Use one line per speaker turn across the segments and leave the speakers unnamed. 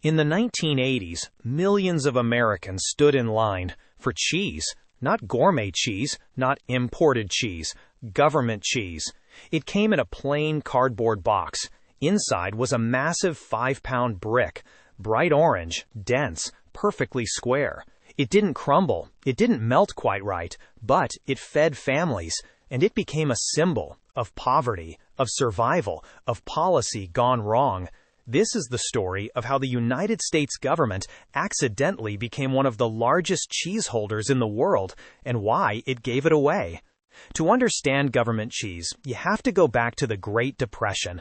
In the 1980s, millions of Americans stood in line for cheese, not gourmet cheese, not imported cheese, government cheese. It came in a plain cardboard box. Inside was a massive 5-pound brick, bright orange, dense, perfectly square. It didn't crumble, it didn't melt quite right, but it fed families, and it became a symbol of poverty, of survival, of policy gone wrong. This is the story of how the United States government accidentally became one of the largest cheese holders in the world and why it gave it away. To understand government cheese, you have to go back to the Great Depression.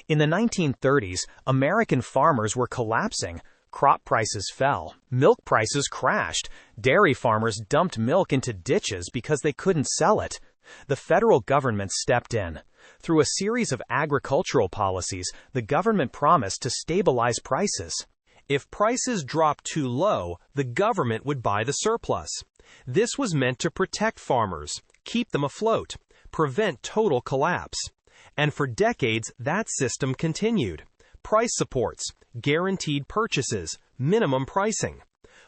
In the 1930s, American farmers were collapsing. Crop prices fell, milk prices crashed, dairy farmers dumped milk into ditches because they couldn't sell it. The federal government stepped in. Through a series of agricultural policies, the government promised to stabilize prices.
If prices dropped too low, the government would buy the surplus. This was meant to protect farmers, keep them afloat, prevent total collapse. And for decades, that system continued. Price supports, guaranteed purchases, minimum pricing.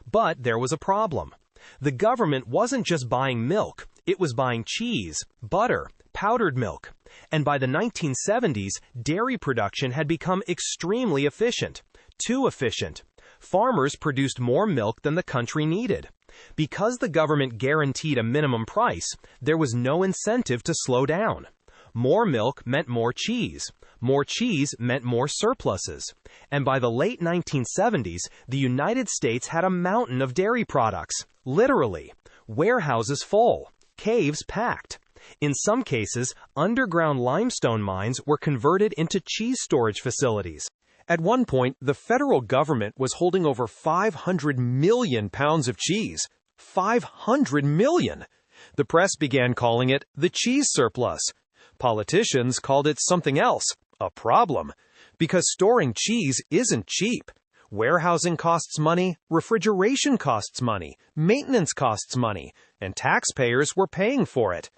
But there was a problem. The government wasn't just buying milk, it was buying cheese, butter, powdered milk. And by the 1970s, dairy production had become extremely efficient. Too efficient. Farmers produced more milk than the country needed. Because the government guaranteed a minimum price, there was no incentive to slow down. More milk meant more cheese. More cheese meant more surpluses. And by the late 1970s, the United States had a mountain of dairy products. Literally. Warehouses full. Caves packed. In some cases, underground limestone mines were converted into cheese storage facilities. At one point, the federal government was holding over 500 million pounds of cheese. 500 million! The press began calling it the cheese surplus. Politicians called it something else, a problem, because storing cheese isn't cheap. Warehousing costs money, refrigeration costs money, maintenance costs money, and taxpayers were paying for it.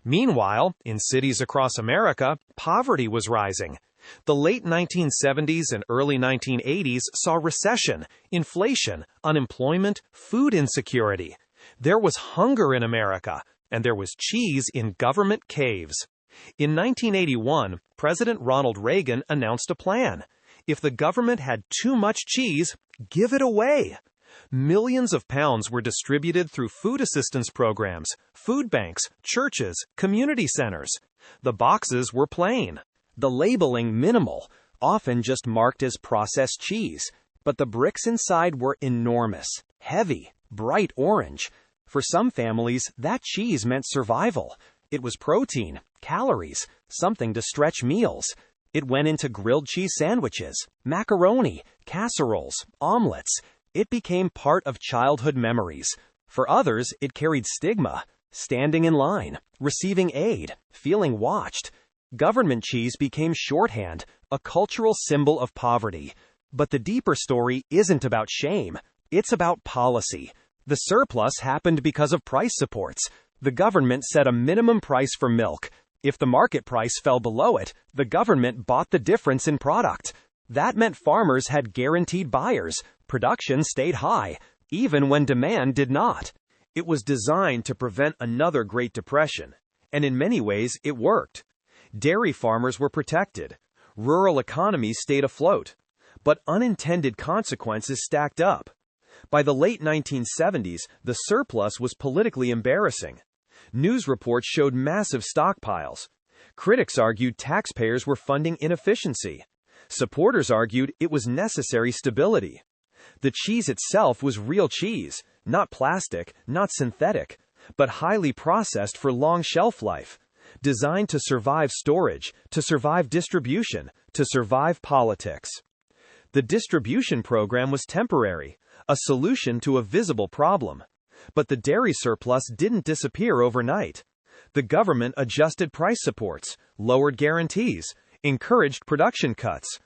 Meanwhile, in cities across America, poverty was rising. The late 1970s and early 1980s saw recession, inflation, unemployment, food insecurity. There was hunger in America, and there was cheese in government caves. In 1981, President Ronald Reagan announced a plan. If the government had too much cheese, give it away. Millions of pounds were distributed through food assistance programs, food banks, churches, community centers. The boxes were plain. The labeling minimal, often just marked as processed cheese. But the bricks inside were enormous, heavy, bright orange. For some families, that cheese meant survival. It was protein, calories, something to stretch meals. It went into grilled cheese sandwiches, macaroni, casseroles, omelets. It became part of childhood memories. For others, it carried stigma, standing in line, receiving aid, feeling watched. Government cheese became shorthand, a cultural symbol of poverty. But the deeper story isn't about shame. It's about policy. The surplus happened because of price supports. The government set a minimum price for milk. If the market price fell below it, the government bought the difference in product. That meant farmers had guaranteed buyers. Production stayed high, even when demand did not. It was designed to prevent another Great Depression, and in many ways it worked. Dairy farmers were protected. Rural economies stayed afloat. But unintended consequences stacked up. By the late 1970s, the surplus was politically embarrassing. News reports showed massive stockpiles. Critics argued taxpayers were funding inefficiency. Supporters argued it was necessary stability. The cheese itself was real cheese, not plastic, not synthetic, but highly processed for long shelf life, designed to survive storage, to survive distribution, to survive politics. The distribution program was temporary, a solution to a visible problem. But the dairy surplus didn't disappear overnight. The government adjusted price supports, lowered guarantees, encouraged production cuts.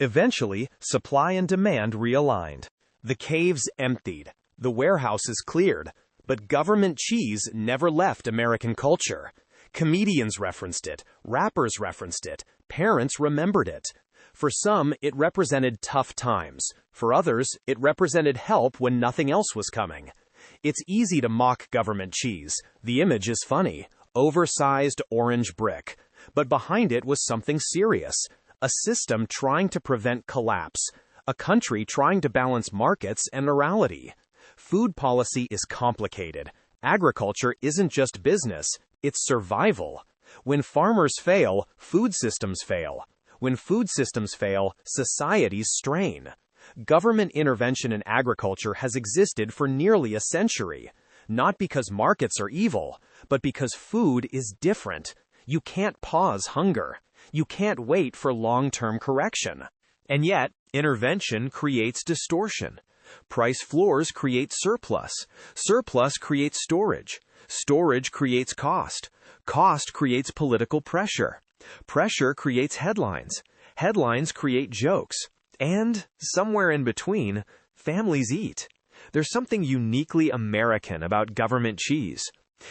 Eventually, supply and demand realigned. The caves emptied, the warehouses cleared, but government cheese never left American culture. Comedians referenced it, rappers referenced it, parents remembered it.
For some, it represented tough times. For others, it represented help when nothing else was coming. It's easy to mock government cheese. The image is funny. Oversized orange brick. But behind it was something serious. A system trying to prevent collapse. A country trying to balance markets and morality. Food policy is complicated. Agriculture isn't just business, it's survival. When farmers fail, food systems fail. When food systems fail, societies strain. Government intervention in agriculture has existed for nearly a century. Not because markets are evil, but because food is different. You can't pause hunger. You can't wait for long-term correction. And yet, intervention creates distortion. Price floors create surplus. Surplus creates storage. Storage creates cost. Cost creates political pressure. Pressure creates headlines. Headlines create jokes. And, somewhere in between, families eat. There's something uniquely American about government cheese.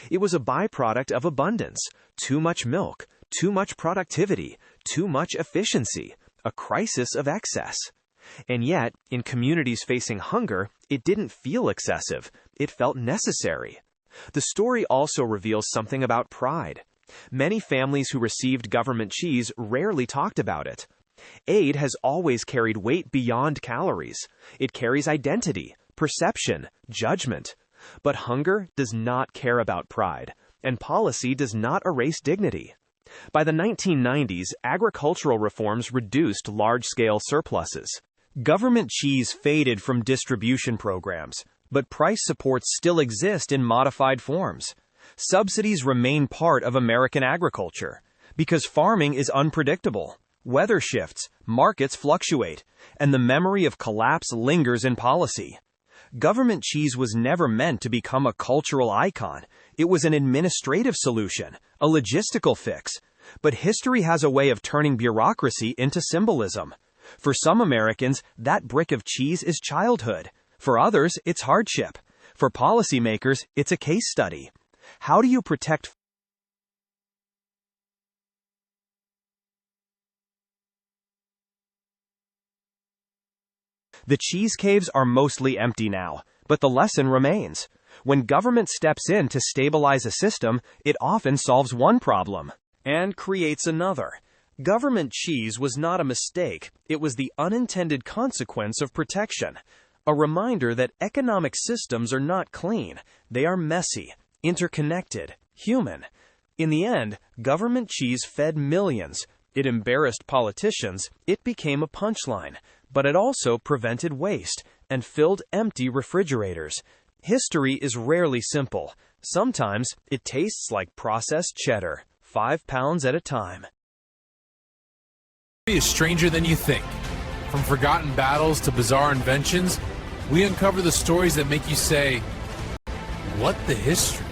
It was a byproduct of abundance. Too much milk, too much productivity, too much efficiency, a crisis of excess. And yet, in communities facing hunger, it didn't feel excessive. It felt necessary. The story also reveals something about pride. Many families who received government cheese rarely talked about it. Aid has always carried weight beyond calories. It carries identity, perception, judgment. But hunger does not care about pride, and policy does not erase dignity. By the 1990s, agricultural reforms reduced large-scale surpluses. Government cheese faded from distribution programs, but price supports still exist in modified forms. Subsidies remain part of American agriculture because farming is unpredictable. Weather shifts, markets fluctuate, and the memory of collapse lingers in policy. Government cheese was never meant to become a cultural icon. It was an administrative solution, a logistical fix. But history has a way of turning bureaucracy into symbolism. For some Americans, that brick of cheese is childhood. For others, it's hardship. For policymakers, it's a case study. How do you protect The cheese caves are mostly empty now, but the lesson remains. When government steps in to stabilize a system, it often solves one problem and creates another. Government cheese was not a mistake. It was the unintended consequence of protection. A reminder that economic systems are not clean. They are messy, interconnected, human. In the end, government cheese fed millions. It embarrassed politicians. It became a punchline. But it also prevented waste and filled empty refrigerators. History is rarely simple. Sometimes it tastes like processed cheddar, 5 pounds at a time.
Is stranger than you think. From forgotten battles to bizarre inventions, we uncover the stories that make you say, "What the history?"